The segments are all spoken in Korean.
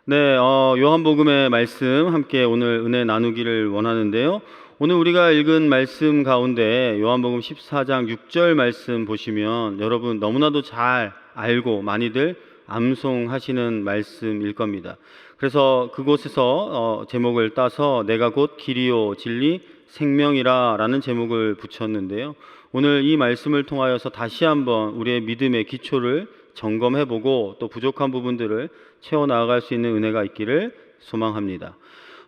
네, 요한복음의 말씀 함께 오늘 은혜 나누기를 원하는데요. 오늘 우리가 읽은 말씀 가운데 요한복음 14장 6절 말씀 보시면 여러분 너무나도 잘 알고 많이들 암송하시는 말씀일 겁니다. 그래서 그곳에서 제목을 따서 내가 곧 길이요 진리 생명이라 라는 제목을 붙였는데요. 오늘 이 말씀을 통하여서 다시 한번 우리의 믿음의 기초를 점검해보고 또 부족한 부분들을 채워나갈 수 있는 은혜가 있기를 소망합니다.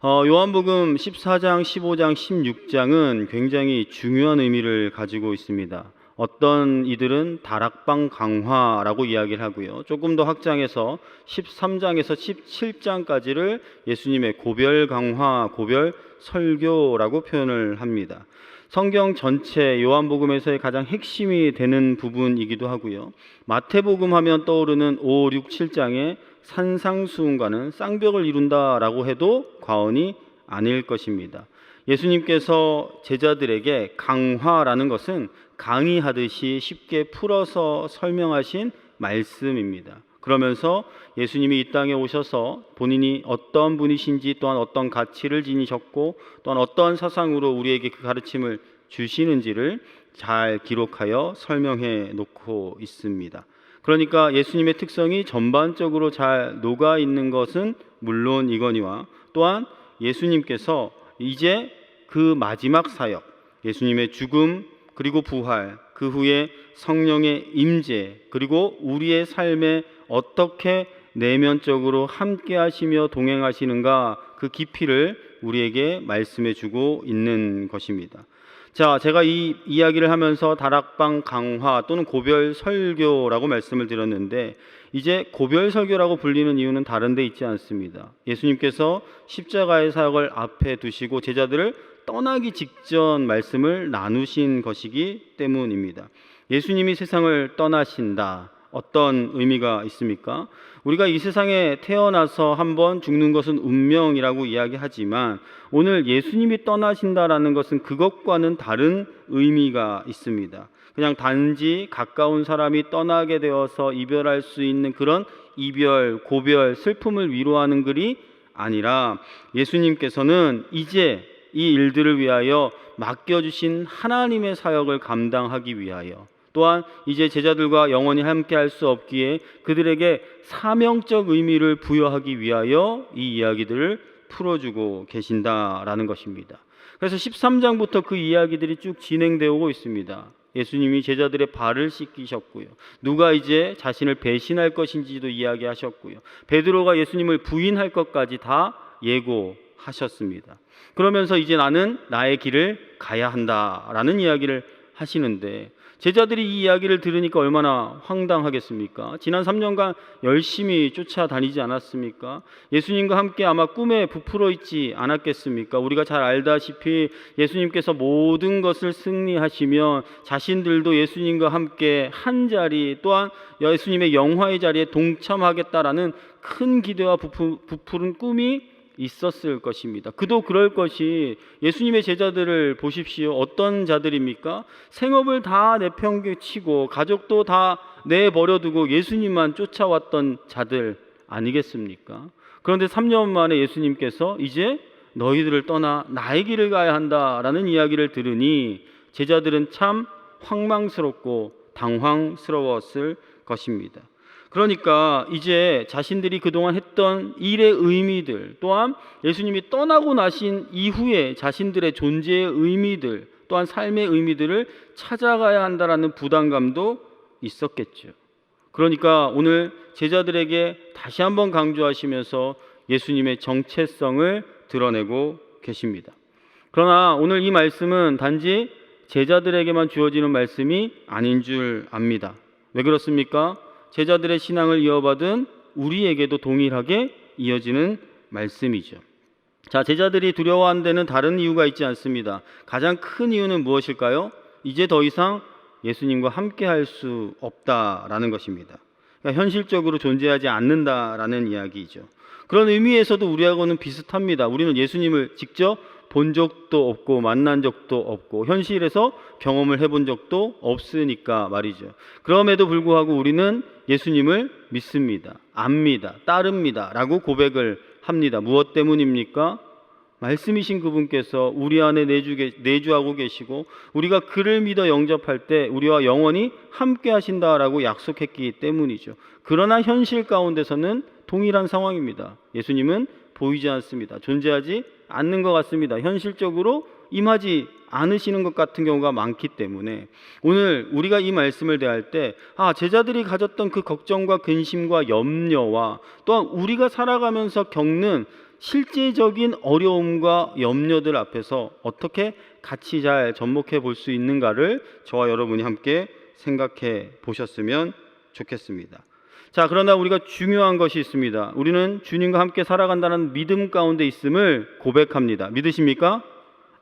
요한복음 14장, 15장, 16장은 굉장히 중요한 의미를 가지고 있습니다. 어떤 이들은 다락방 강화라고 이야기를 하고요. 조금 더 확장해서 13장에서 17장까지를 예수님의 고별 강화, 고별 설교라고 표현을 합니다. 성경 전체 요한복음에서의 가장 핵심이 되는 부분이기도 하고요. 마태복음 하면 떠오르는 5, 6, 7장의 산상수훈과는 쌍벽을 이룬다라고 해도 과언이 아닐 것입니다. 예수님께서 제자들에게 강화라는 것은 강의하듯이 쉽게 풀어서 설명하신 말씀입니다. 그러면서 예수님이 이 땅에 오셔서 본인이 어떤 분이신지 또한 어떤 가치를 지니셨고 또한 어떤 사상으로 우리에게 그 가르침을 주시는지를 잘 기록하여 설명해 놓고 있습니다. 그러니까 예수님의 특성이 전반적으로 잘 녹아 있는 것은 물론이거니와 또한 예수님께서 이제 그 마지막 사역, 예수님의 죽음 그리고 부활, 그 후에 성령의 임재 그리고 우리의 삶에 어떻게 내면적으로 함께 하시며 동행하시는가 그 깊이를 우리에게 말씀해 주고 있는 것입니다. 자, 제가 이 이야기를 하면서 다락방 강화 또는 고별 설교라고 말씀을 드렸는데 이제 고별 설교라고 불리는 이유는 다른 데 있지 않습니다. 예수님께서 십자가의 사역을 앞에 두시고 제자들을 떠나기 직전 말씀을 나누신 것이기 때문입니다. 예수님이 세상을 떠나신다. 어떤 의미가 있습니까? 우리가 이 세상에 태어나서 한번 죽는 것은 운명이라고 이야기하지만 오늘 예수님이 떠나신다라는 것은 그것과는 다른 의미가 있습니다. 그냥 단지 가까운 사람이 떠나게 되어서 이별할 수 있는 그런 이별, 고별, 슬픔을 위로하는 글이 아니라 예수님께서는 이제 이 일들을 위하여 맡겨주신 하나님의 사역을 감당하기 위하여 또한 이제 제자들과 영원히 함께 할 수 없기에 그들에게 사명적 의미를 부여하기 위하여 이 이야기들을 풀어주고 계신다라는 것입니다. 그래서 13장부터 그 이야기들이 쭉 진행되어 오고 있습니다. 예수님이 제자들의 발을 씻기셨고요. 누가 이제 자신을 배신할 것인지도 이야기하셨고요. 베드로가 예수님을 부인할 것까지 다 예고하셨습니다. 그러면서 이제 나는 나의 길을 가야 한다라는 이야기를 하시는데 제자들이 이 이야기를 들으니까 얼마나 황당하겠습니까? 지난 3년간 열심히 쫓아다니지 않았습니까? 예수님과 함께 아마 꿈에 부풀어 있지 않았겠습니까? 우리가 잘 알다시피 예수님께서 모든 것을 승리하시면 자신들도 예수님과 함께 한 자리 또한 예수님의 영화의 자리에 동참하겠다라는 큰 기대와 부풀은 꿈이 있었을 것입니다. 그도 그럴 것이 예수님의 제자들을 보십시오. 어떤 자들입니까? 생업을 다 내팽개치고 가족도 다 내버려두고 예수님만 쫓아왔던 자들 아니겠습니까? 그런데 3년 만에 예수님께서 이제 너희들을 떠나 나의 길을 가야 한다라는 이야기를 들으니 제자들은 참 황망스럽고 당황스러웠을 것입니다. 그러니까 이제 자신들이 그동안 했던 일의 의미들 또한 예수님이 떠나고 나신 이후에 자신들의 존재의 의미들 또한 삶의 의미들을 찾아가야 한다라는 부담감도 있었겠죠. 그러니까 오늘 제자들에게 다시 한번 강조하시면서 예수님의 정체성을 드러내고 계십니다. 그러나 오늘 이 말씀은 단지 제자들에게만 주어지는 말씀이 아닌 줄 압니다. 왜 그렇습니까? 제자들의 신앙을 이어받은 우리에게도 동일하게 이어지는 말씀이죠. 자, 제자들이 두려워하는 데는 다른 이유가 있지 않습니다. 가장 큰 이유는 무엇일까요? 이제 더 이상 예수님과 함께 할 수 없다라는 것입니다. 그러니까 현실적으로 존재하지 않는다라는 이야기죠. 그런 의미에서도 우리하고는 비슷합니다. 우리는 예수님을 직접 본 적도 없고 만난 적도 없고 현실에서 경험을 해본 적도 없으니까 말이죠. 그럼에도 불구하고 우리는 예수님을 믿습니다. 압니다. 따릅니다. 라고 고백을 합니다. 무엇 때문입니까? 말씀이신 그분께서 우리 안에 내주하고 계시고 우리가 그를 믿어 영접할 때 우리와 영원히 함께 하신다라고 약속했기 때문이죠. 그러나 현실 가운데서는 동일한 상황입니다. 예수님은 보이지 않습니다. 존재하지 않는 것 같습니다. 현실적으로 임하지 않으시는 것 같은 경우가 많기 때문에 오늘 우리가 이 말씀을 대할 때 제자들이 가졌던 그 걱정과 근심과 염려와 또한 우리가 살아가면서 겪는 실제적인 어려움과 염려들 앞에서 어떻게 같이 잘 접목해 볼 수 있는가를 저와 여러분이 함께 생각해 보셨으면 좋겠습니다. 자, 그러나 우리가 중요한 것이 있습니다. 우리는 주님과 함께 살아간다는 믿음 가운데 있음을 고백합니다. 믿으십니까?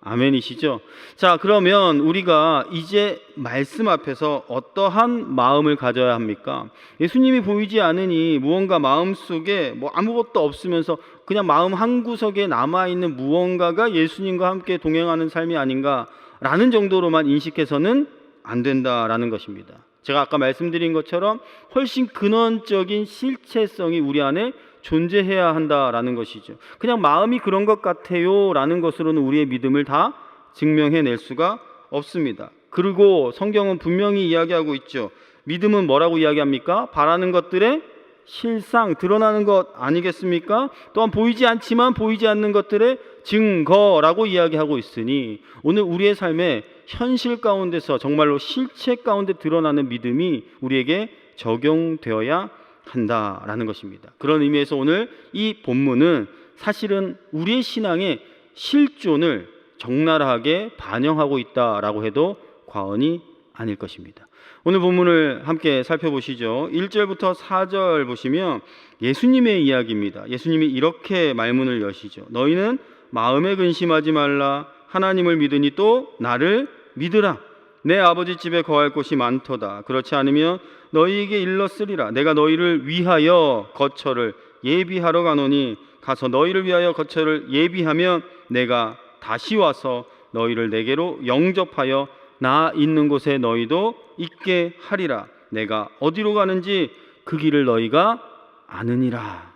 아멘이시죠? 자, 그러면 우리가 이제 말씀 앞에서 어떠한 마음을 가져야 합니까? 예수님이 보이지 않으니 무언가 마음속에 아무것도 없으면서 그냥 마음 한구석에 남아있는 무언가가 예수님과 함께 동행하는 삶이 아닌가라는 정도로만 인식해서는 안 된다라는 것입니다. 제가 아까 말씀드린 것처럼 훨씬 근원적인 실체성이 우리 안에 존재해야 한다라는 것이죠. 그냥 마음이 그런 것 같아요 라는 것으로는 우리의 믿음을 다 증명해낼 수가 없습니다. 그리고 성경은 분명히 이야기하고 있죠. 믿음은 뭐라고 이야기합니까? 바라는 것들의 실상, 드러나는 것 아니겠습니까? 또한 보이지 않지만 보이지 않는 것들의 증거라고 이야기하고 있으니 오늘 우리의 삶에 현실 가운데서 정말로 실체 가운데 드러나는 믿음이 우리에게 적용되어야 한다라는 것입니다. 그런 의미에서 오늘 이 본문은 사실은 우리의 신앙의 실존을 적나라하게 반영하고 있다라고 해도 과언이 아닐 것입니다. 오늘 본문을 함께 살펴보시죠. 1절부터 4절 보시면 예수님의 이야기입니다. 예수님이 이렇게 말문을 여시죠. 너희는 마음에 근심하지 말라. 하나님을 믿으니 또 나를 믿으라. 내 아버지 집에 거할 곳이 많도다. 그렇지 않으면 너희에게 일렀으리라. 내가 너희를 위하여 거처를 예비하러 가노니 가서 너희를 위하여 거처를 예비하면 내가 다시 와서 너희를 내게로 영접하여 나 있는 곳에 너희도 있게 하리라. 내가 어디로 가는지 그 길을 너희가 아느니라.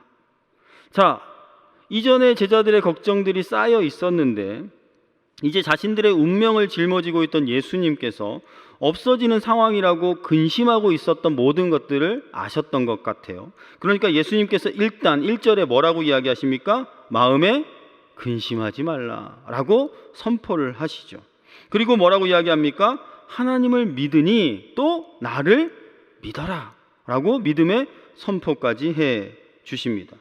자, 이전에 제자들의 걱정들이 쌓여 있었는데 이제 자신들의 운명을 짊어지고 있던 예수님께서 없어지는 상황이라고 근심하고 있었던 모든 것들을 아셨던 것 같아요. 그러니까 예수님께서 일단 1절에 뭐라고 이야기하십니까? 마음에 근심하지 말라라고 선포를 하시죠. 그리고 뭐라고 이야기합니까? 하나님을 믿으니 또 나를 믿어라 라고 믿음의 선포까지 해 주십니다.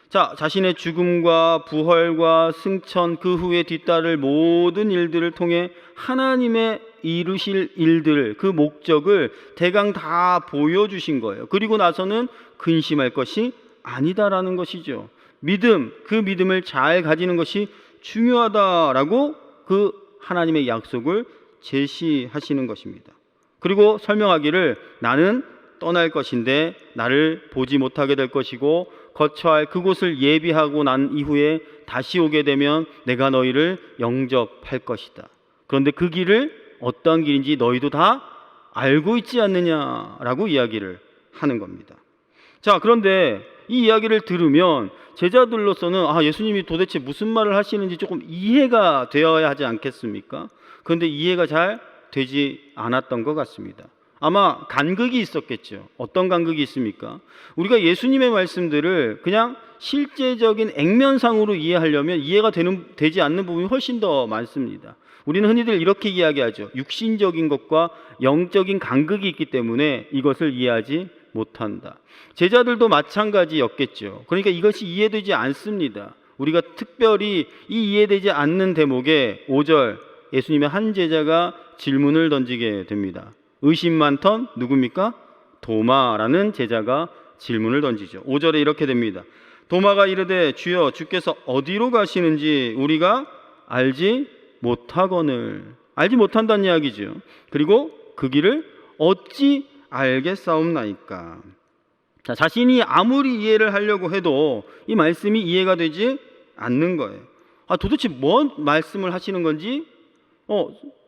자, 자신의 죽음과 부활과 승천 그 후에 뒤따를 모든 일들을 통해 하나님의 이루실 일들, 그 목적을 대강 다 보여주신 거예요. 그리고 나서는 근심할 것이 아니다라는 것이죠. 믿음, 그 믿음을 잘 가지는 것이 중요하다라고 그 하나님의 약속을 제시하시는 것입니다. 그리고 설명하기를 나는 떠날 것인데 나를 보지 못하게 될 것이고 거처할 그곳을 예비하고 난 이후에 다시 오게 되면 내가 너희를 영접할 것이다. 그런데 그 길을 어떤 길인지 너희도 다 알고 있지 않느냐라고 이야기를 하는 겁니다. 자, 그런데 이 이야기를 들으면 제자들로서는 예수님이 도대체 무슨 말을 하시는지 조금 이해가 되어야 하지 않겠습니까? 그런데 이해가 잘 되지 않았던 것 같습니다. 아마 간극이 있었겠죠. 어떤 간극이 있습니까? 우리가 예수님의 말씀들을 그냥 실제적인 액면상으로 이해하려면 이해가 되지 않는 부분이 훨씬 더 많습니다. 우리는 흔히들 이렇게 이야기하죠. 육신적인 것과 영적인 간극이 있기 때문에 이것을 이해하지 못한다. 제자들도 마찬가지였겠죠. 그러니까 이것이 이해되지 않습니다. 우리가 특별히 이 이해되지 않는 대목에 5절 예수님의 한 제자가 질문을 던지게 됩니다. 의심 많던 누굽니까? 도마라는 제자가 질문을 던지죠. 5절에 이렇게 됩니다. 도마가 이르되 주여 주께서 어디로 가시는지 우리가 알지 못하거늘. 알지 못한다는 이야기죠. 그리고 그 길을 어찌 알겠사옵나이까. 자, 자신이 아무리 이해를 하려고 해도 이 말씀이 이해가 되지 않는 거예요. 도대체 뭔 말씀을 하시는 건지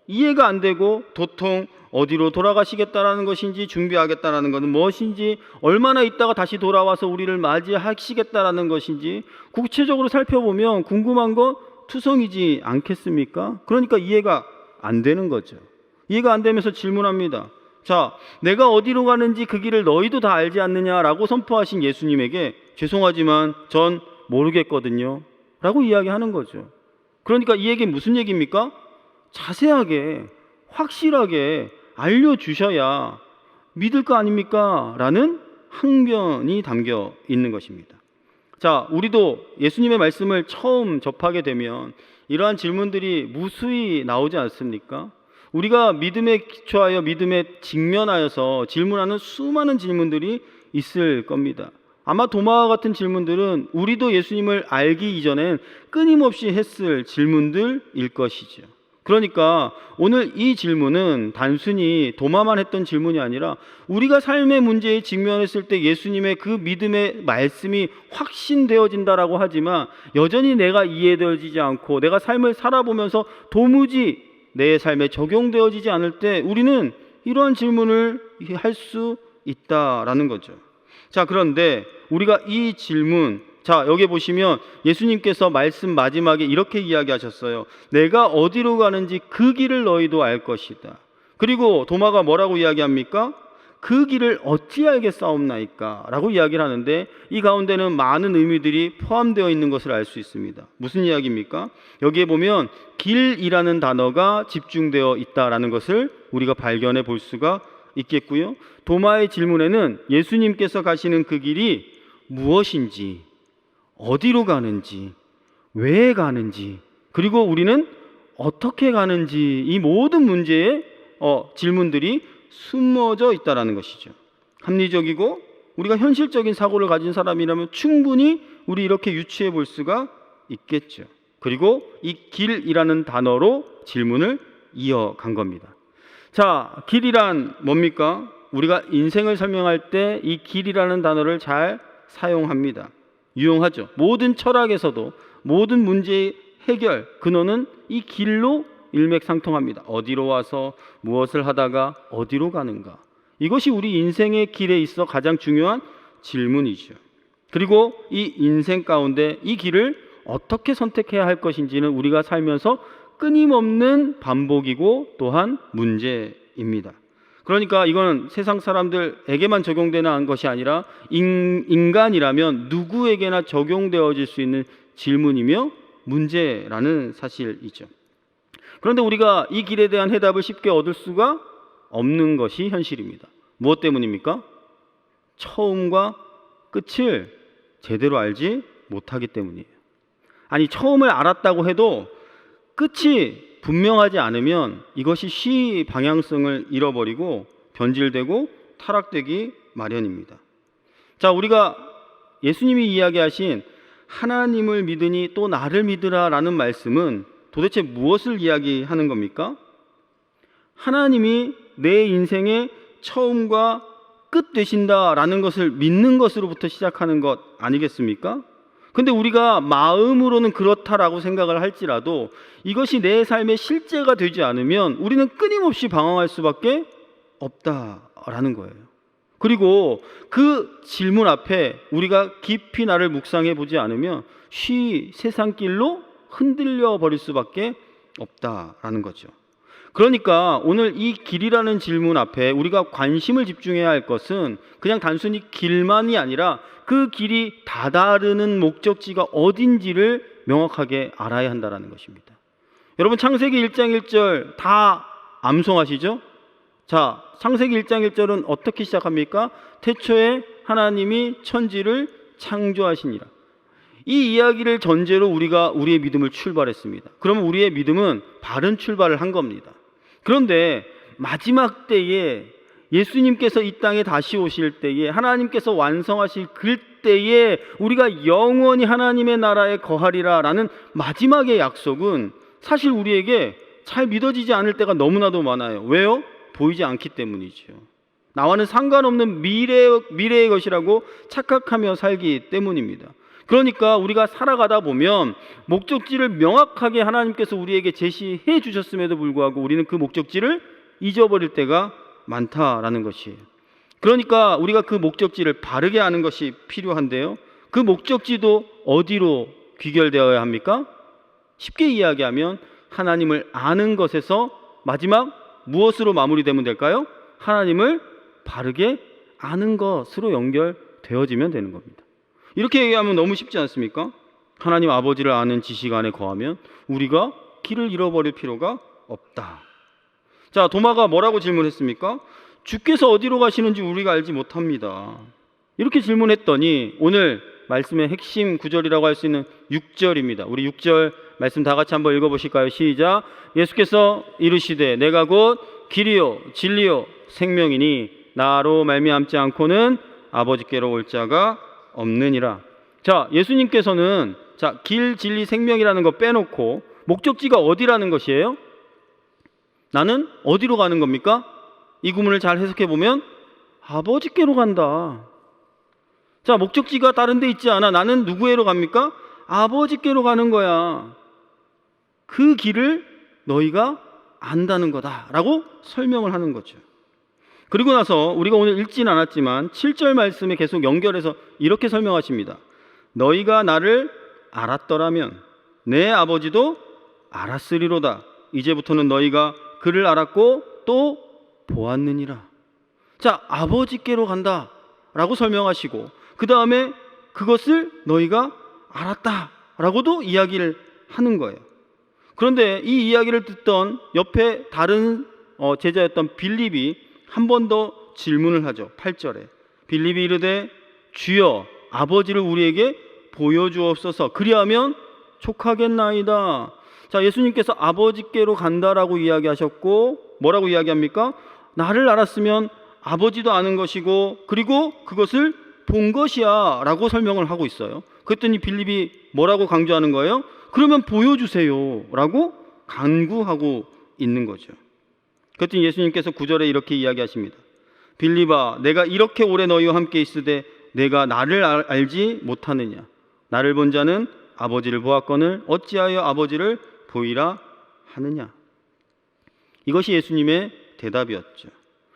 이해가 안 되고, 도통 어디로 돌아가시겠다라는 것인지, 준비하겠다라는 것은 무엇인지, 얼마나 있다가 다시 돌아와서 우리를 맞이하시겠다라는 것인지 구체적으로 살펴보면 궁금한 건 투성이지 않겠습니까? 그러니까 이해가 안 되는 거죠. 이해가 안 되면서 질문합니다. 자, 내가 어디로 가는지 그 길을 너희도 다 알지 않느냐라고 선포하신 예수님에게 죄송하지만 전 모르겠거든요 라고 이야기하는 거죠. 그러니까 이 얘기는 무슨 얘기입니까? 자세하게 확실하게 알려주셔야 믿을 거 아닙니까? 라는 항변이 담겨 있는 것입니다. 자, 우리도 예수님의 말씀을 처음 접하게 되면 이러한 질문들이 무수히 나오지 않습니까? 우리가 믿음에 기초하여 믿음에 직면하여서 질문하는 수많은 질문들이 있을 겁니다. 아마 도마와 같은 질문들은 우리도 예수님을 알기 이전엔 끊임없이 했을 질문들일 것이죠. 그러니까 오늘 이 질문은 단순히 도마만 했던 질문이 아니라 우리가 삶의 문제에 직면했을 때 예수님의 그 믿음의 말씀이 확신되어진다라고 하지만 여전히 내가 이해되어지지 않고 내가 삶을 살아보면서 도무지 내 삶에 적용되어지지 않을 때 우리는 이러한 질문을 할 수 있다라는 거죠. 자, 그런데 우리가 이 질문, 자, 여기 보시면 예수님께서 말씀 마지막에 이렇게 이야기하셨어요. 내가 어디로 가는지 그 길을 너희도 알 것이다. 그리고 도마가 뭐라고 이야기합니까? 그 길을 어찌 알겠사옵나이까? 라고 이야기를 하는데 이 가운데는 많은 의미들이 포함되어 있는 것을 알 수 있습니다. 무슨 이야기입니까? 여기에 보면 길이라는 단어가 집중되어 있다라는 것을 우리가 발견해 볼 수가 있겠고요. 도마의 질문에는 예수님께서 가시는 그 길이 무엇인지, 어디로 가는지, 왜 가는지, 그리고 우리는 어떻게 가는지, 이 모든 문제의 질문들이 숨어져 있다는 것이죠. 합리적이고 우리가 현실적인 사고를 가진 사람이라면 충분히 우리 이렇게 유추해 볼 수가 있겠죠. 그리고 이 길이라는 단어로 질문을 이어간 겁니다. 자, 길이란 뭡니까? 우리가 인생을 설명할 때 이 길이라는 단어를 잘 사용합니다. 유용하죠. 모든 철학에서도 모든 문제의 해결 근원은 이 길로 일맥상통합니다. 어디로 와서 무엇을 하다가 어디로 가는가? 이것이 우리 인생의 길에 있어 가장 중요한 질문이죠. 그리고 이 인생 가운데 이 길을 어떻게 선택해야 할 것인지는 우리가 살면서 끊임없는 반복이고 또한 문제입니다. 그러니까 이건 세상 사람들에게만 적용되는 것이 아니라 인간이라면 누구에게나 적용되어질 수 있는 질문이며 문제라는 사실이죠. 그런데 우리가 이 길에 대한 해답을 쉽게 얻을 수가 없는 것이 현실입니다. 무엇 때문입니까? 처음과 끝을 제대로 알지 못하기 때문이에요. 아니, 처음을 알았다고 해도 끝이 분명하지 않으면 이것이 시 방향성을 잃어버리고 변질되고 타락되기 마련입니다. 자, 우리가 예수님이 이야기하신 하나님을 믿으니 또 나를 믿으라라는 말씀은 도대체 무엇을 이야기하는 겁니까? 하나님이 내 인생의 처음과 끝 되신다라는 것을 믿는 것으로부터 시작하는 것 아니겠습니까? 근데 우리가 마음으로는 그렇다라고 생각을 할지라도 이것이 내 삶의 실제가 되지 않으면 우리는 끊임없이 방황할 수밖에 없다라는 거예요. 그리고 그 질문 앞에 우리가 깊이 나를 묵상해 보지 않으면 세상 길로 흔들려 버릴 수밖에 없다라는 거죠. 그러니까 오늘 이 길이라는 질문 앞에 우리가 관심을 집중해야 할 것은 그냥 단순히 길만이 아니라 그 길이 다다르는 목적지가 어딘지를 명확하게 알아야 한다는 것입니다. 여러분, 창세기 1장 1절 다 암송하시죠? 자, 창세기 1장 1절은 어떻게 시작합니까? 태초에 하나님이 천지를 창조하시니라. 이 이야기를 전제로 우리가 우리의 믿음을 출발했습니다. 그러면 우리의 믿음은 바른 출발을 한 겁니다. 그런데 마지막 때에 예수님께서 이 땅에 다시 오실 때에 하나님께서 완성하실 그때에 우리가 영원히 하나님의 나라에 거하리라 라는 마지막의 약속은 사실 우리에게 잘 믿어지지 않을 때가 너무나도 많아요. 왜요? 보이지 않기 때문이죠. 나와는 상관없는 미래의 것이라고 착각하며 살기 때문입니다. 그러니까 우리가 살아가다 보면 목적지를 명확하게 하나님께서 우리에게 제시해 주셨음에도 불구하고 우리는 그 목적지를 잊어버릴 때가 많다라는 것이에요. 그러니까 우리가 그 목적지를 바르게 아는 것이 필요한데요. 그 목적지도 어디로 귀결되어야 합니까? 쉽게 이야기하면 하나님을 아는 것에서 마지막 무엇으로 마무리되면 될까요? 하나님을 바르게 아는 것으로 연결되어지면 되는 겁니다. 이렇게 얘기하면 너무 쉽지 않습니까? 하나님 아버지를 아는 지식 안에 거하면 우리가 길을 잃어버릴 필요가 없다. 자, 도마가 뭐라고 질문했습니까? 주께서 어디로 가시는지 우리가 알지 못합니다. 이렇게 질문했더니 오늘 말씀의 핵심 구절이라고 할 수 있는 6절입니다. 우리 6절 말씀 다 같이 한번 읽어보실까요? 시작. 예수께서 이르시되 내가 곧 길이요 진리요 생명이니 나로 말미암지 않고는 아버지께로 올 자가 없느니라. 자, 예수님께서는 길, 진리, 생명이라는 거 빼놓고 목적지가 어디라는 것이에요? 나는 어디로 가는 겁니까? 이 구문을 잘 해석해 보면 아버지께로 간다. 자, 목적지가 다른 데 있지 않아. 나는 누구에로 갑니까? 아버지께로 가는 거야. 그 길을 너희가 안다는 거다라고 설명을 하는 거죠. 그리고 나서 우리가 오늘 읽지는 않았지만 7절 말씀에 계속 연결해서 이렇게 설명하십니다. 너희가 나를 알았더라면 내 아버지도 알았으리로다. 이제부터는 너희가 그를 알았고 또 보았느니라. 자, 아버지께로 간다라고 설명하시고 그 다음에 그것을 너희가 알았다라고도 이야기를 하는 거예요. 그런데 이 이야기를 듣던 옆에 다른 제자였던 빌립이 한 번 더 질문을 하죠. 8절에 빌립이 이르되 주여 아버지를 우리에게 보여주옵소서 그리하면 족하겠나이다. 자, 예수님께서 아버지께로 간다라고 이야기하셨고 뭐라고 이야기합니까? 나를 알았으면 아버지도 아는 것이고 그리고 그것을 본 것이야 라고 설명을 하고 있어요. 그랬더니 빌립이 뭐라고 강조하는 거예요? 그러면 보여주세요 라고 간구하고 있는 거죠. 그랬더니 예수님께서 9절에 이렇게 이야기하십니다. 빌립아 내가 이렇게 오래 너희와 함께 있으되 내가 나를 알지 못하느냐. 나를 본 자는 아버지를 보았거늘 어찌하여 아버지를 보이라 하느냐. 이것이 예수님의 대답이었죠.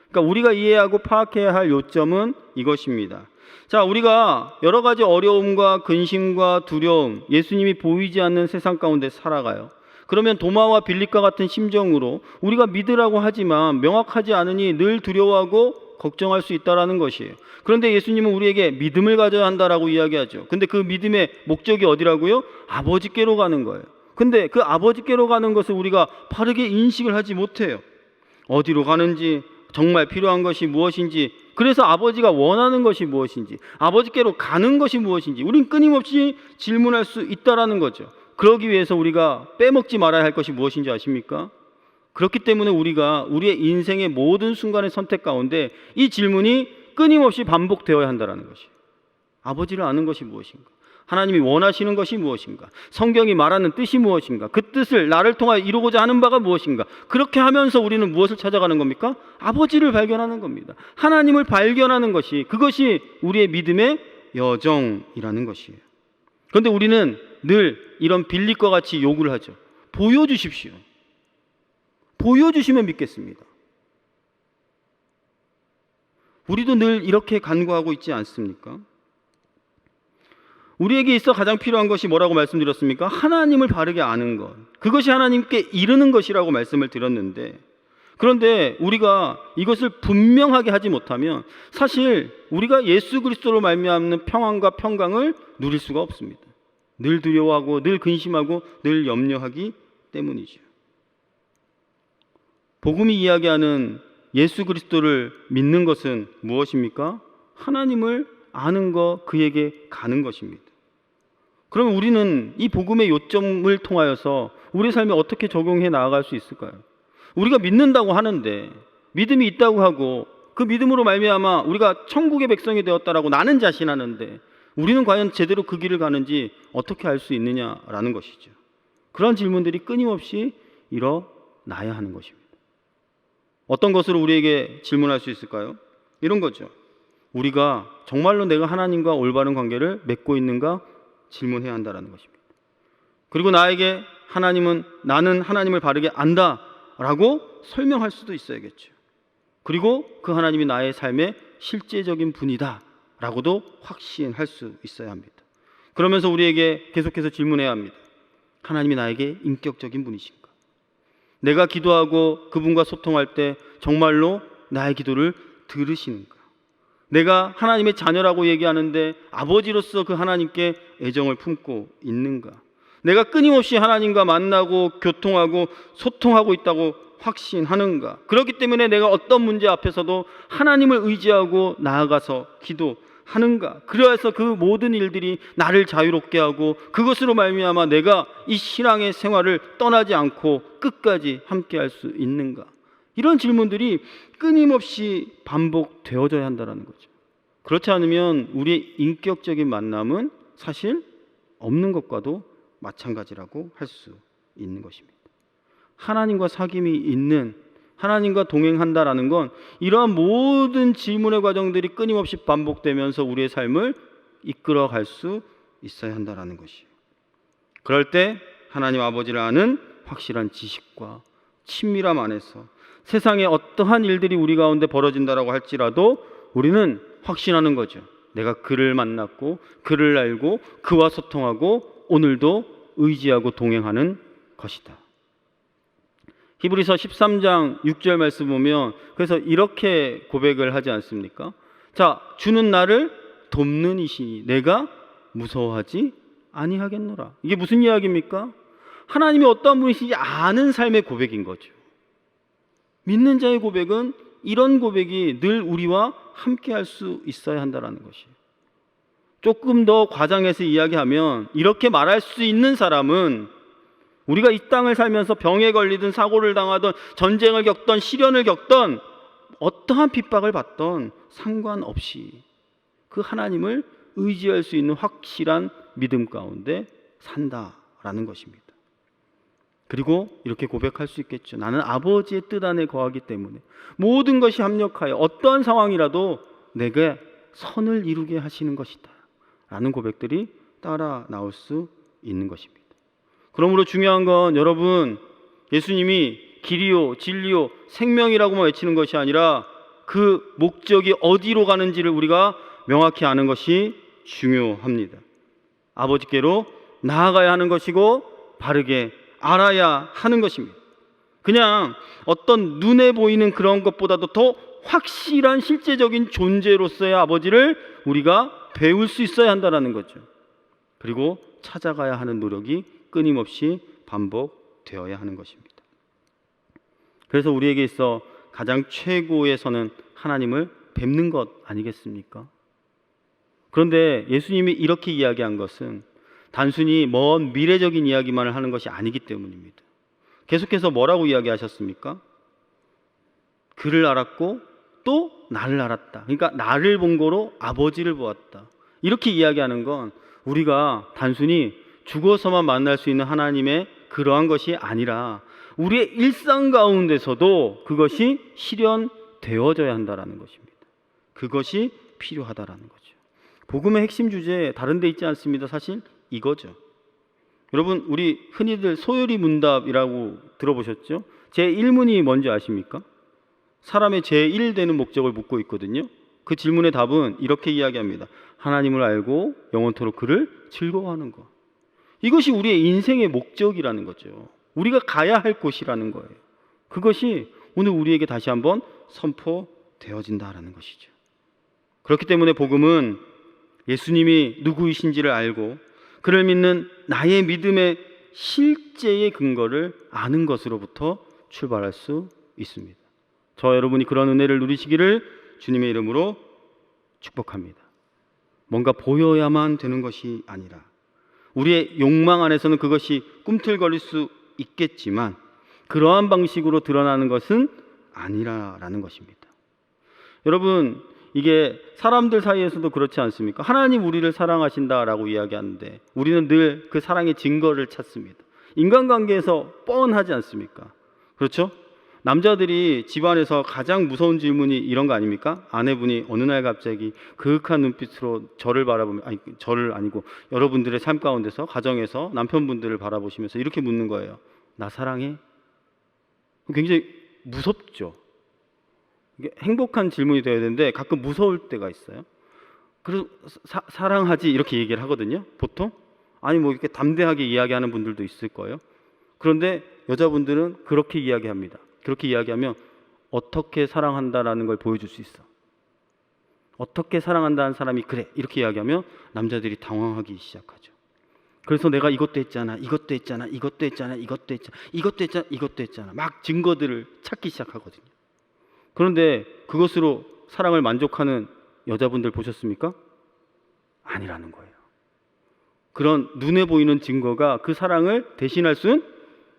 그러니까 우리가 이해하고 파악해야 할 요점은 이것입니다. 자, 우리가 여러 가지 어려움과 근심과 두려움, 예수님이 보이지 않는 세상 가운데 살아가요. 그러면 도마와 빌립과 같은 심정으로 우리가 믿으라고 하지만 명확하지 않으니 늘 두려워하고 걱정할 수 있다는 것이에요. 그런데 예수님은 우리에게 믿음을 가져야 한다라고 이야기하죠. 근데 그 믿음의 목적이 어디라고요? 아버지께로 가는 거예요. 근데 그 아버지께로 가는 것을 우리가 바르게 인식을 하지 못해요. 어디로 가는지, 정말 필요한 것이 무엇인지, 그래서 아버지가 원하는 것이 무엇인지, 아버지께로 가는 것이 무엇인지 우린 끊임없이 질문할 수 있다라는 거죠. 그러기 위해서 우리가 빼먹지 말아야 할 것이 무엇인지 아십니까? 그렇기 때문에 우리가 우리의 인생의 모든 순간의 선택 가운데 이 질문이 끊임없이 반복되어야 한다는 것이에요. 아버지를 아는 것이 무엇인가? 하나님이 원하시는 것이 무엇인가? 성경이 말하는 뜻이 무엇인가? 그 뜻을 나를 통하여 이루고자 하는 바가 무엇인가? 그렇게 하면서 우리는 무엇을 찾아가는 겁니까? 아버지를 발견하는 겁니다. 하나님을 발견하는 것이, 그것이 우리의 믿음의 여정이라는 것이에요. 그런데 우리는 늘 이런 빌립과 같이 요구를 하죠. 보여주십시오. 보여주시면 믿겠습니다. 우리도 늘 이렇게 간구하고 있지 않습니까? 우리에게 있어 가장 필요한 것이 뭐라고 말씀드렸습니까? 하나님을 바르게 아는 것. 그것이 하나님께 이르는 것이라고 말씀을 드렸는데, 그런데 우리가 이것을 분명하게 하지 못하면 사실 우리가 예수 그리스도로 말미암는 평안과 평강을 누릴 수가 없습니다. 늘 두려워하고 늘 근심하고 늘 염려하기 때문이죠. 복음이 이야기하는 예수 그리스도를 믿는 것은 무엇입니까? 하나님을 아는 것, 그에게 가는 것입니다. 그러면 우리는 이 복음의 요점을 통하여서 우리 삶에 어떻게 적용해 나아갈 수 있을까요? 우리가 믿는다고 하는데, 믿음이 있다고 하고 그 믿음으로 말미암아 우리가 천국의 백성이 되었다라고 나는 자신하는데 우리는 과연 제대로 그 길을 가는지 어떻게 알 수 있느냐라는 것이죠. 그런 질문들이 끊임없이 일어나야 하는 것입니다. 어떤 것으로 우리에게 질문할 수 있을까요? 이런 거죠. 우리가 정말로 내가 하나님과 올바른 관계를 맺고 있는가 질문해야 한다는 것입니다. 그리고 나에게 나는 하나님을 바르게 안다라고 설명할 수도 있어야겠죠. 그리고 그 하나님이 나의 삶의 실제적인 분이다라고도 확신할 수 있어야 합니다. 그러면서 우리에게 계속해서 질문해야 합니다. 하나님이 나에게 인격적인 분이신가? 내가 기도하고 그분과 소통할 때 정말로 나의 기도를 들으시는가? 내가 하나님의 자녀라고 얘기하는데 아버지로서 그 하나님께 애정을 품고 있는가? 내가 끊임없이 하나님과 만나고 교통하고 소통하고 있다고 확신하는가? 그렇기 때문에 내가 어떤 문제 앞에서도 하나님을 의지하고 나아가서 기도하는가? 그래서 그 모든 일들이 나를 자유롭게 하고 그것으로 말미암아 내가 이 신앙의 생활을 떠나지 않고 끝까지 함께할 수 있는가? 이런 질문들이 끊임없이 반복되어져야 한다는 거죠. 그렇지 않으면 우리의 인격적인 만남은 사실 없는 것과도 마찬가지라고 할 수 있는 것입니다. 하나님과 사귐이 있는, 하나님과 동행한다라는 건 이러한 모든 질문의 과정들이 끊임없이 반복되면서 우리의 삶을 이끌어갈 수 있어야 한다는 것이에요. 그럴 때 하나님 아버지를 아는 확실한 지식과 친밀함 안에서 세상에 어떠한 일들이 우리 가운데 벌어진다라고 할지라도 우리는 확신하는 거죠. 내가 그를 만났고 그를 알고 그와 소통하고 오늘도 의지하고 동행하는 것이다. 히브리서 13장 6절 말씀 보면 그래서 이렇게 고백을 하지 않습니까? 자, 주는 나를 돕는 이시니 내가 무서워하지 아니하겠노라. 이게 무슨 이야기입니까? 하나님이 어떠한 분이신지 아는 삶의 고백인 거죠. 믿는 자의 고백은 이런 고백이 늘 우리와 함께 할 수 있어야 한다는 것이에요. 조금 더 과장해서 이야기하면 이렇게 말할 수 있는 사람은 우리가 이 땅을 살면서 병에 걸리든 사고를 당하든 전쟁을 겪던 시련을 겪던 어떠한 핍박을 받던 상관없이 그 하나님을 의지할 수 있는 확실한 믿음 가운데 산다라는 것입니다. 그리고 이렇게 고백할 수 있겠죠. 나는 아버지의 뜻 안에 거하기 때문에 모든 것이 합력하여 어떠한 상황이라도 내게 선을 이루게 하시는 것이다 라는 고백들이 따라 나올 수 있는 것입니다. 그러므로 중요한 건 여러분, 예수님이 길이요 진리요 생명이라고만 외치는 것이 아니라 그 목적이 어디로 가는지를 우리가 명확히 아는 것이 중요합니다. 아버지께로 나아가야 하는 것이고 바르게 알아야 하는 것입니다. 그냥 어떤 눈에 보이는 그런 것보다도 더 확실한 실제적인 존재로서의 아버지를 우리가 배울 수 있어야 한다는 거죠. 그리고 찾아가야 하는 노력이 끊임없이 반복되어야 하는 것입니다. 그래서 우리에게 있어 가장 최고의 선은 하나님을 뵙는 것 아니겠습니까? 그런데 예수님이 이렇게 이야기한 것은 단순히 먼 미래적인 이야기만을 하는 것이 아니기 때문입니다. 계속해서 뭐라고 이야기하셨습니까? 그를 알았고 또 나를 알았다. 그러니까 나를 본 거로 아버지를 보았다. 이렇게 이야기하는 건 우리가 단순히 죽어서만 만날 수 있는 하나님의 그러한 것이 아니라 우리의 일상 가운데서도 그것이 실현되어져야 한다는 것입니다. 그것이 필요하다라는 거죠. 복음의 핵심 주제 다른 데 있지 않습니다. 사실 이거죠. 여러분, 우리 흔히들 소요리 문답이라고 들어보셨죠? 제1문이 뭔지 아십니까? 사람의 제1 되는 목적을 묻고 있거든요. 그 질문의 답은 이렇게 이야기합니다. 하나님을 알고 영원토록 그를 즐거워하는 것. 이것이 우리의 인생의 목적이라는 거죠. 우리가 가야 할 곳이라는 거예요. 그것이 오늘 우리에게 다시 한번 선포되어진다라는 것이죠. 그렇기 때문에 복음은 예수님이 누구이신지를 알고 그를 믿는 나의 믿음의 실제의 근거를 아는 것으로부터 출발할 수 있습니다. 저와 여러분이 그런 은혜를 누리시기를 주님의 이름으로 축복합니다. 뭔가 보여야만 되는 것이 아니라 우리의 욕망 안에서는 그것이 꿈틀거릴 수 있겠지만 그러한 방식으로 드러나는 것은 아니라라는 것입니다. 여러분, 이게 사람들 사이에서도 그렇지 않습니까? 하나님 우리를 사랑하신다라고 이야기하는데 우리는 늘 그 사랑의 증거를 찾습니다. 인간관계에서 뻔하지 않습니까? 그렇죠? 남자들이 집안에서 가장 무서운 질문이 이런 거 아닙니까? 아내분이 어느 날 갑자기 그윽한 눈빛으로 저를 바라보며, 아니 저를 아니고 여러분들의 삶 가운데서, 가정에서 남편분들을 바라보시면서 이렇게 묻는 거예요. 나 사랑해? 굉장히 무섭죠. 이게 행복한 질문이 되어야 되는데 가끔 무서울 때가 있어요. 그래서 사랑하지 이렇게 얘기를 하거든요, 보통. 아니 뭐 이렇게 담대하게 이야기하는 분들도 있을 거예요. 그런데 여자분들은 그렇게 이야기합니다. 그렇게 이야기하면 어떻게 사랑한다라는 걸 보여줄 수 있어. 어떻게 사랑한다는 사람이 그래 이렇게 이야기하면 남자들이 당황하기 시작하죠. 그래서 내가 이것도 했잖아, 이것도 했잖아, 이것도 했잖아, 이것도 했잖아, 이것도 했잖아, 이것도 했잖아, 막 증거들을 찾기 시작하거든요. 그런데 그것으로 사랑을 만족하는 여자분들 보셨습니까? 아니라는 거예요. 그런 눈에 보이는 증거가 그 사랑을 대신할 수는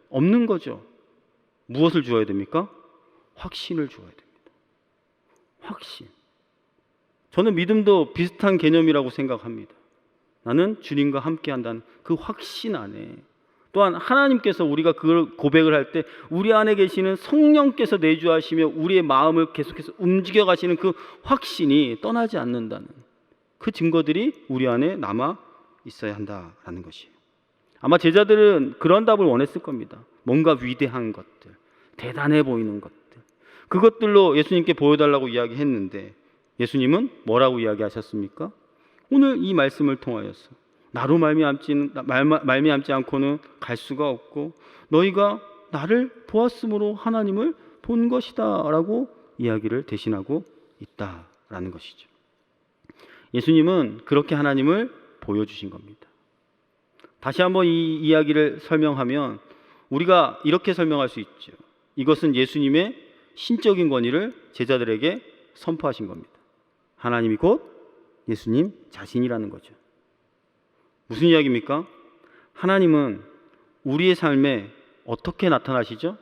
없는 거죠. 무엇을 주어야 됩니까? 확신을 주어야 됩니다. 확신. 저는 믿음도 비슷한 개념이라고 생각합니다. 나는 주님과 함께 한다는 그 확신 안에, 또한 하나님께서 우리가 그걸 고백을 할 때 우리 안에 계시는 성령께서 내주하시며 우리의 마음을 계속해서 움직여 가시는 그 확신이 떠나지 않는다는 그 증거들이 우리 안에 남아 있어야 한다라는 것이에요. 아마 제자들은 그런 답을 원했을 겁니다. 뭔가 위대한 것들, 대단해 보이는 것들, 그것들로 예수님께 보여달라고 이야기했는데 예수님은 뭐라고 이야기하셨습니까? 오늘 이 말씀을 통하여서 나로 말미암지 않고는 갈 수가 없고 너희가 나를 보았으므로 하나님을 본 것이다 라고 이야기를 대신하고 있다라는 것이죠. 예수님은 그렇게 하나님을 보여주신 겁니다. 다시 한번 이 이야기를 설명하면 우리가 이렇게 설명할 수 있죠. 이것은 예수님의 신적인 권위를 제자들에게 선포하신 겁니다. 하나님이 곧 예수님 자신이라는 거죠. 무슨 이야기입니까? 하나님은 우리의 삶에 어떻게 나타나시죠?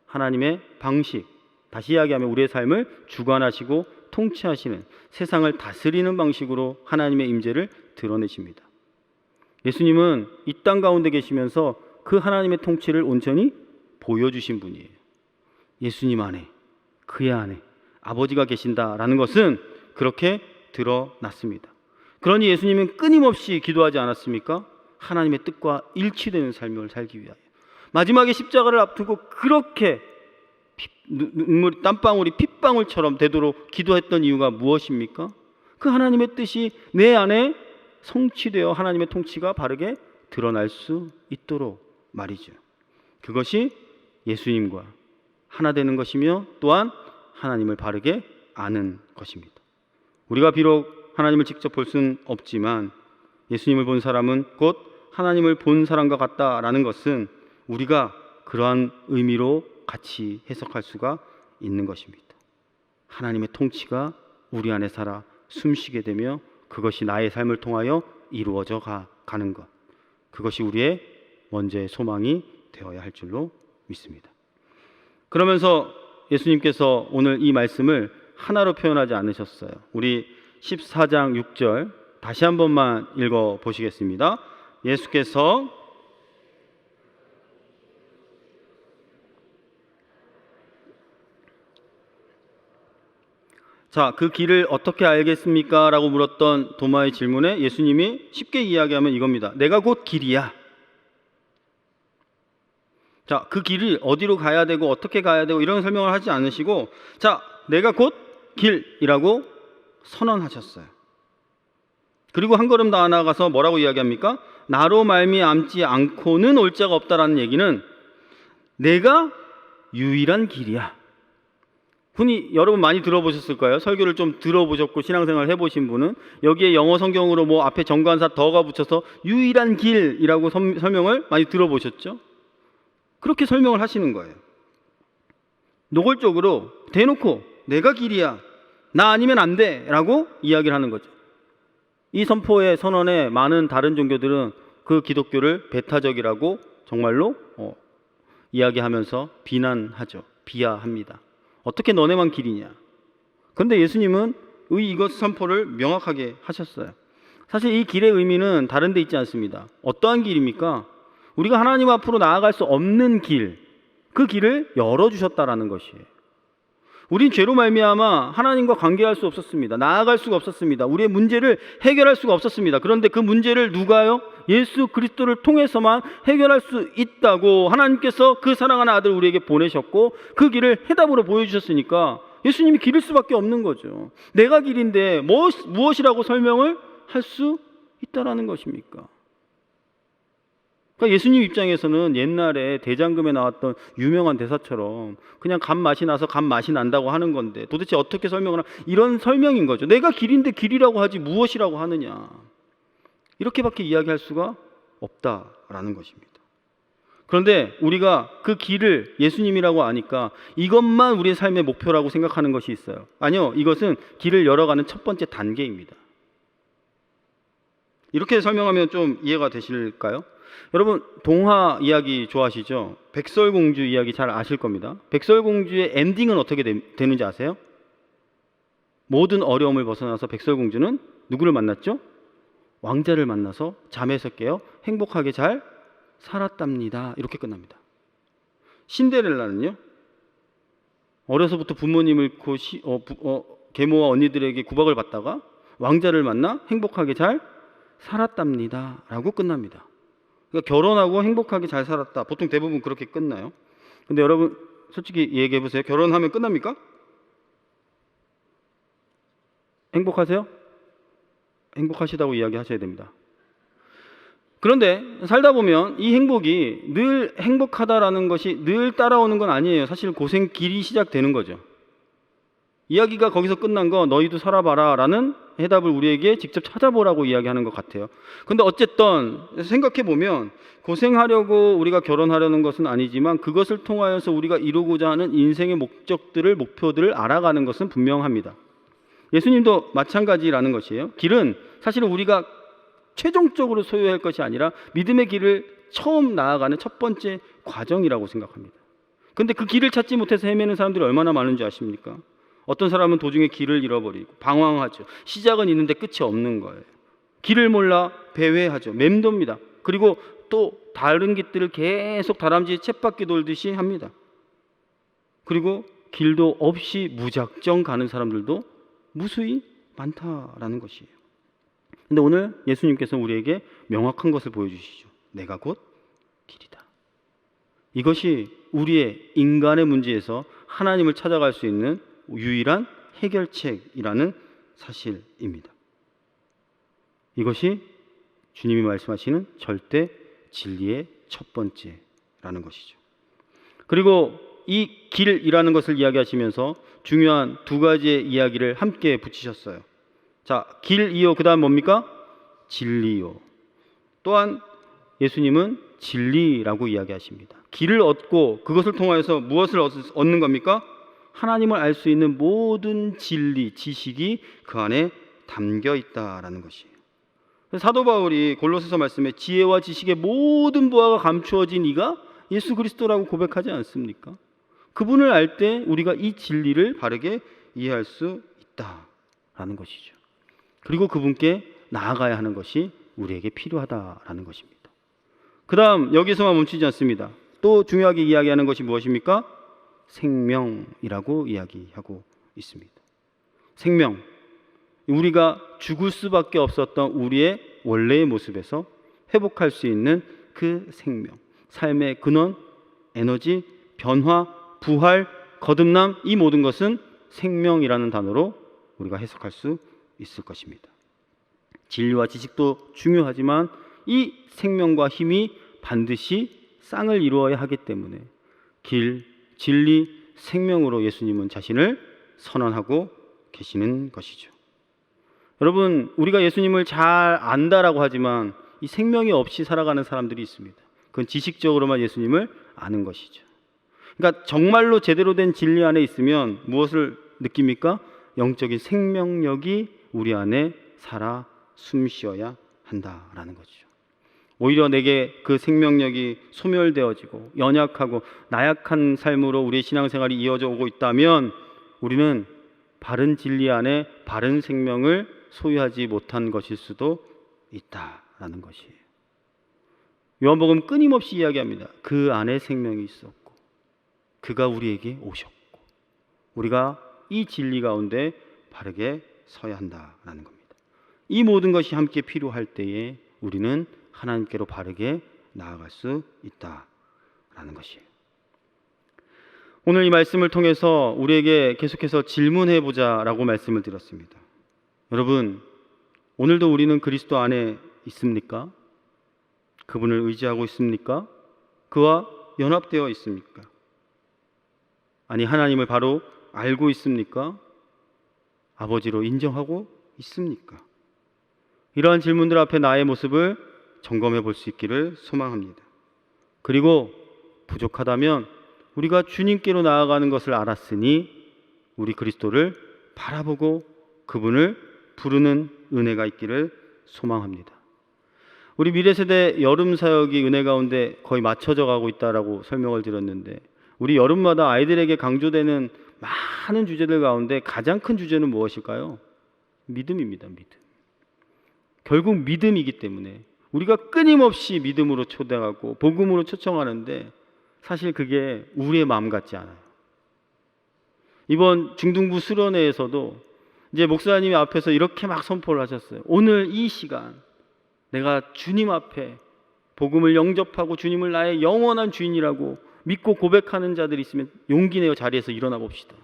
하나님의 방식, 다시 이야기하면 우리의 삶을 주관하시고 통치하시는, 세상을 다스리는 방식으로 하나님의 임재를 드러내십니다. 예수님은 이 땅 가운데 계시면서 그 하나님의 통치를 온전히 보여주신 분이에요. 예수님 안에, 그의 안에 아버지가 계신다라는 것은 그렇게 드러났습니다. 그러니 예수님은 끊임없이 기도하지 않았습니까? 하나님의 뜻과 일치되는 삶을 살기 위하여. 마지막에 십자가를 앞두고 그렇게 눈물이 땀방울이 핏방울처럼 되도록 기도했던 이유가 무엇입니까? 그 하나님의 뜻이 내 안에 성취되어 하나님의 통치가 바르게 드러날 수 있도록 말이죠. 그것이 예수님과 하나 되는 것이며 또한 하나님을 바르게 아는 것입니다. 우리가 비록 하나님을 직접 볼 수는 없지만 예수님을 본 사람은 곧 하나님을 본 사람과 같다라는 것은 우리가 그러한 의미로 같이 해석할 수가 있는 것입니다. 하나님의 통치가 우리 안에 살아 숨쉬게 되며 그것이 나의 삶을 통하여 이루어져 가는 것, 그것이 우리의 먼저의 소망이 되어야 할 줄로 믿습니다. 그러면서 예수님께서 오늘 이 말씀을 하나로 표현하지 않으셨어요. 우리 14장 6절 다시 한 번만 읽어 보시겠습니다. 예수께서 자, 그 길을 어떻게 알겠습니까? 라고 물었던 도마의 질문에 예수님이 쉽게 이야기하면 이겁니다. 내가 곧 길이야. 자, 그 길을 어디로 가야 되고 어떻게 가야 되고 이런 설명을 하지 않으시고 자, 내가 곧 길이라고 선언하셨어요. 그리고 한 걸음 더 나아가서 뭐라고 이야기합니까? 나로 말미암지 않고는 올 자가 없다라는 얘기는 내가 유일한 길이야. 흔히 여러분 많이 들어보셨을 거예요. 설교를 좀 들어보셨고 신앙생활 해보신 분은 여기에 영어 성경으로 뭐 앞에 정관사 더가 붙여서 유일한 길이라고 설명을 많이 들어보셨죠? 그렇게 설명을 하시는 거예요. 노골적으로 대놓고 내가 길이야, 나 아니면 안 돼 라고 이야기를 하는 거죠. 이 선포의 선언에 많은 다른 종교들은 그 기독교를 배타적이라고 정말로 이야기하면서 비난하죠. 비하합니다. 어떻게 너네만 길이냐. 그런데 예수님은 이것 선포를 명확하게 하셨어요. 사실 이 길의 의미는 다른 데 있지 않습니다. 어떠한 길입니까? 우리가 하나님 앞으로 나아갈 수 없는 길, 그 길을 열어주셨다라는 것이에요. 우린 죄로 말미암아 하나님과 관계할 수 없었습니다. 나아갈 수가 없었습니다. 우리의 문제를 해결할 수가 없었습니다. 그런데 그 문제를 누가요? 예수 그리스도를 통해서만 해결할 수 있다고 하나님께서 그 사랑하는 아들 우리에게 보내셨고 그 길을 해답으로 보여주셨으니까 예수님이 길일 수밖에 없는 거죠. 내가 길인데 무엇이라고 설명을 할 수 있다라는 것입니까? 그러니까 예수님 입장에서는 옛날에 대장금에 나왔던 유명한 대사처럼 그냥 간 맛이 나서 간 맛이 난다고 하는 건데 도대체 어떻게 설명을 이런 설명인 거죠. 내가 길인데 길이라고 하지 무엇이라고 하느냐. 이렇게밖에 이야기할 수가 없다라는 것입니다. 그런데 우리가 그 길을 예수님이라고 아니까 이것만 우리의 삶의 목표라고 생각하는 것이 있어요. 아니요, 이것은 길을 열어가는 첫 번째 단계입니다. 이렇게 설명하면 좀 이해가 되실까요? 여러분 동화 이야기 좋아하시죠? 백설공주 이야기 잘 아실 겁니다. 백설공주의 엔딩은 어떻게 되는지 아세요? 모든 어려움을 벗어나서 백설공주는 누구를 만났죠? 왕자를 만나서 잠에서 깨어 행복하게 잘 살았답니다. 이렇게 끝납니다. 신데렐라는요? 어려서부터 부모님을 잃고 계모와 언니들에게 구박을 받다가 왕자를 만나 행복하게 잘 살았답니다. 라고 끝납니다. 그러니까 결혼하고 행복하게 잘 살았다. 보통 대부분 그렇게 끝나요. 근데 여러분 솔직히 얘기해 보세요. 결혼하면 끝납니까? 행복하세요? 행복하시다고 이야기하셔야 됩니다. 그런데 살다 보면 이 행복이 늘 행복하다라는 것이 늘 따라오는 건 아니에요. 사실 고생 길이 시작되는 거죠. 이야기가 거기서 끝난 거 너희도 살아봐라 라는 해답을 우리에게 직접 찾아보라고 이야기하는 것 같아요. 근데 어쨌든 생각해 보면 고생하려고 우리가 결혼하려는 것은 아니지만 그것을 통하여서 우리가 이루고자 하는 인생의 목적들을 목표들을 알아가는 것은 분명합니다. 예수님도 마찬가지라는 것이에요. 길은 사실은 우리가 최종적으로 소유할 것이 아니라 믿음의 길을 처음 나아가는 첫 번째 과정이라고 생각합니다. 근데 그 길을 찾지 못해서 헤매는 사람들이 얼마나 많은지 아십니까? 어떤 사람은 도중에 길을 잃어버리고 방황하죠. 시작은 있는데 끝이 없는 거예요. 길을 몰라 배회하죠. 맴돕니다. 그리고 또 다른 길들을 계속 다람쥐 쳇바퀴 돌듯이 합니다. 그리고 길도 없이 무작정 가는 사람들도 무수히 많다라는 것이에요. 근데 오늘 예수님께서 우리에게 명확한 것을 보여주시죠. 내가 곧 길이다. 이것이 우리의 인간의 문제에서 하나님을 찾아갈 수 있는 유일한 해결책이라는 사실입니다. 이것이 주님이 말씀하시는 절대 진리의 첫 번째라는 것이죠. 그리고 이 길이라는 것을 이야기하시면서 중요한 두 가지의 이야기를 함께 붙이셨어요. 자, 길이요. 그 다음 뭡니까? 진리요. 또한 예수님은 진리라고 이야기하십니다. 길을 얻고 그것을 통하여서 무엇을 얻는 겁니까? 하나님을 알 수 있는 모든 진리, 지식이 그 안에 담겨 있다라는 것이에요. 사도 바울이 골로새서 말씀에 지혜와 지식의 모든 보화가 감추어진 이가 예수 그리스도라고 고백하지 않습니까? 그분을 알 때 우리가 이 진리를 바르게 이해할 수 있다라는 것이죠. 그리고 그분께 나아가야 하는 것이 우리에게 필요하다라는 것입니다. 그 다음 여기서만 멈추지 않습니다. 또 중요하게 이야기하는 것이 무엇입니까? 생명이라고 이야기하고 있습니다. 생명, 우리가 죽을 수밖에 없었던 우리의 원래의 모습에서 회복할 수 있는 그 생명, 삶의 근원, 에너지, 변화, 부활, 거듭남, 이 모든 것은 생명이라는 단어로 우리가 해석할 수 있을 것입니다. 진리와 지식도 중요하지만 이 생명과 힘이 반드시 쌍을 이루어야 하기 때문에 길, 진리, 생명으로 예수님은 자신을 선언하고 계시는 것이죠. 여러분, 우리가 예수님을 잘 안다라고 하지만 이 생명이 없이 살아가는 사람들이 있습니다. 그건 지식적으로만 예수님을 아는 것이죠. 그러니까 정말로 제대로 된 진리 안에 있으면 무엇을 느낍니까? 영적인 생명력이 우리 안에 살아 숨쉬어야 한다라는 거죠. 오히려 내게 그 생명력이 소멸되어지고 연약하고 나약한 삶으로 우리의 신앙생활이 이어져 오고 있다면 우리는 바른 진리 안에 바른 생명을 소유하지 못한 것일 수도 있다라는 것이에요. 요한복음 끊임없이 이야기합니다. 그 안에 생명이 있었고 그가 우리에게 오셨고 우리가 이 진리 가운데 바르게 서야 한다라는 겁니다. 이 모든 것이 함께 필요할 때에 우리는 하나님께로 바르게 나아갈 수 있다라는 것이에요. 오늘 이 말씀을 통해서 우리에게 계속해서 질문해 보자라고 말씀을 드렸습니다. 여러분, 오늘도 우리는 그리스도 안에 있습니까? 그분을 의지하고 있습니까? 그와 연합되어 있습니까? 아니, 하나님을 바로 알고 있습니까? 아버지로 인정하고 있습니까? 이러한 질문들 앞에 나의 모습을 점검해 볼 수 있기를 소망합니다. 그리고 부족하다면 우리가 주님께로 나아가는 것을 알았으니 우리 그리스도를 바라보고 그분을 부르는 은혜가 있기를 소망합니다. 우리 미래세대 여름 사역이 은혜 가운데 거의 맞춰져 가고 있다라고 설명을 드렸는데, 우리 여름마다 아이들에게 강조되는 많은 주제들 가운데 가장 큰 주제는 무엇일까요? 믿음입니다. 믿음. 결국 믿음이기 때문에 우리가 끊임없이 믿음으로 초대하고 복음으로 초청하는데 사실 그게 우리의 마음 같지 않아요. 이번 중등부 수련회에서도 이제 목사님이 앞에서 이렇게 막 선포를 하셨어요. 오늘 이 시간 내가 주님 앞에 복음을 영접하고 주님을 나의 영원한 주인이라고 믿고 고백하는 자들이 있으면 용기 내어 자리에서 일어나 봅시다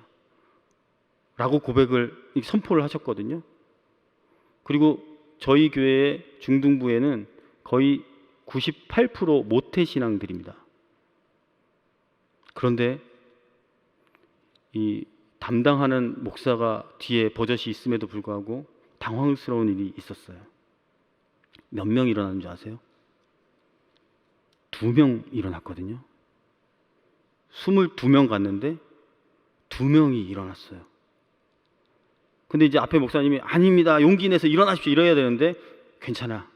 라고 고백을 선포를 하셨거든요. 그리고 저희 교회의 중등부에는 거의 98% 모태신앙들입니다. 그런데 이 담당하는 목사가 뒤에 버젓이 있음에도 불구하고 당황스러운 일이 있었어요. 몇 명 일어나는 줄 아세요? 2명 일어났거든요. 22명 갔는데 2명이 일어났어요. 근데 이제 앞에 목사님이 아닙니다, 용기 내서 일어나십시오 이래야 되는데 괜찮아,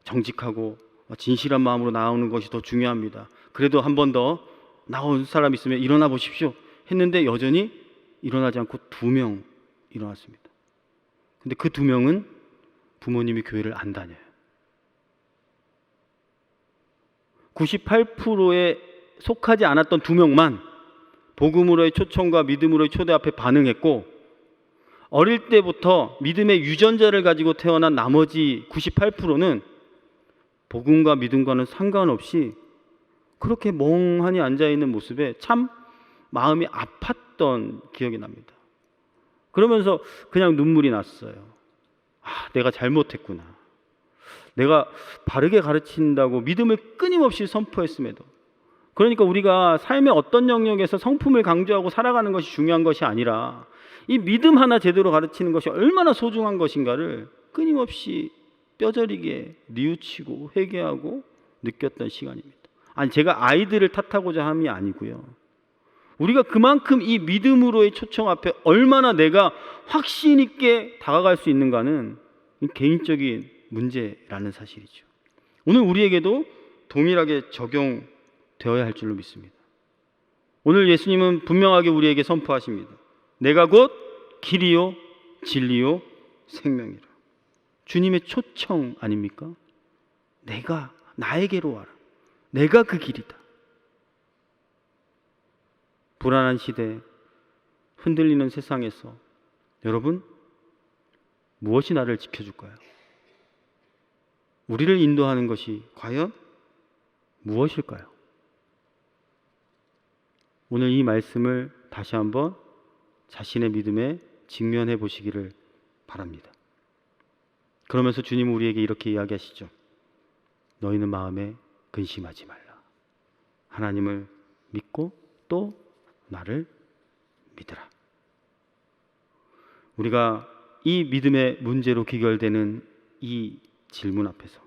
정직하고 진실한 마음으로 나오는 것이 더 중요합니다. 그래도 한 번 더 나온 사람 있으면 일어나 보십시오 했는데 여전히 일어나지 않고 2명 일어났습니다. 근데 그 2명은 부모님이 교회를 안 다녀요. 98%에 속하지 않았던 2명만 복음으로의 초청과 믿음으로의 초대 앞에 반응했고, 어릴 때부터 믿음의 유전자를 가지고 태어난 나머지 98%는 복음과 믿음과는 상관없이 그렇게 멍하니 앉아있는 모습에 참 마음이 아팠던 기억이 납니다. 그러면서 그냥 눈물이 났어요. 내가 잘못했구나. 내가 바르게 가르친다고 믿음을 끊임없이 선포했음에도, 그러니까 우리가 삶의 어떤 영역에서 성품을 강조하고 살아가는 것이 중요한 것이 아니라 이 믿음 하나 제대로 가르치는 것이 얼마나 소중한 것인가를 끊임없이 뼈저리게 뉘우치고 회개하고 느꼈던 시간입니다. 아니, 제가 아이들을 탓하고자 함이 아니고요. 우리가 그만큼 이 믿음으로의 초청 앞에 얼마나 내가 확신 있게 다가갈 수 있는가는 개인적인 문제라는 사실이죠. 오늘 우리에게도 동일하게 적용되어야 할 줄로 믿습니다. 오늘 예수님은 분명하게 우리에게 선포하십니다. 내가 곧 길이요 진리요 생명이라. 주님의 초청 아닙니까? 내가 나에게로 와라. 내가 그 길이다. 불안한 시대, 흔들리는 세상에서 여러분, 무엇이 나를 지켜줄까요? 우리를 인도하는 것이 과연 무엇일까요? 오늘 이 말씀을 다시 한번 자신의 믿음에 직면해 보시기를 바랍니다. 그러면서 주님은 우리에게 이렇게 이야기하시죠. 너희는 마음에 근심하지 말라. 하나님을 믿고 또 나를 믿으라. 우리가 이 믿음의 문제로 귀결되는 이 질문 앞에서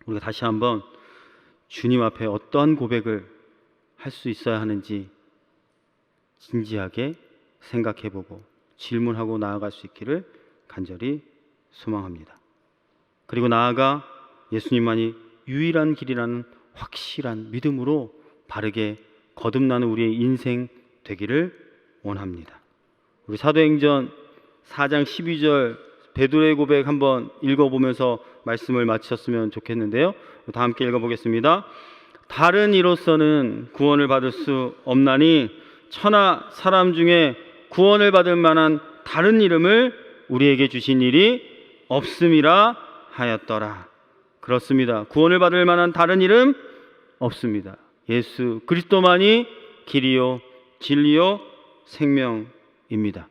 우리가 다시 한번 주님 앞에 어떠한 고백을 할 수 있어야 하는지 진지하게 생각해보고 질문하고 나아갈 수 있기를 간절히 소망합니다. 그리고 나아가 예수님만이 유일한 길이라는 확실한 믿음으로 바르게 거듭나는 우리의 인생 되기를 원합니다. 우리 사도행전 4장 12절 베드로의 고백 한번 읽어보면서 말씀을 마쳤으면 좋겠는데요. 다 함께 읽어보겠습니다. 다른 이로서는 구원을 받을 수 없나니 천하 사람 중에 구원을 받을 만한 다른 이름을 우리에게 주신 일이 없음이라 하였더라. 그렇습니다. 구원을 받을 만한 다른 이름 없습니다. 예수 그리스도만이 길이요 진리요 생명입니다.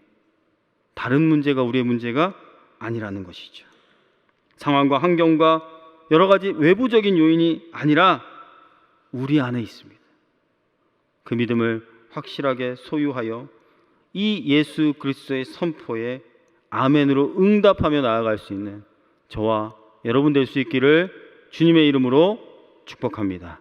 다른 문제가 우리의 문제가 아니라는 것이죠. 상황과 환경과 여러 가지 외부적인 요인이 아니라 우리 안에 있습니다. 그 믿음을 확실하게 소유하여 이 예수 그리스도의 선포에 아멘으로 응답하며 나아갈 수 있는 저와 여러분 될 수 있기를 주님의 이름으로 축복합니다.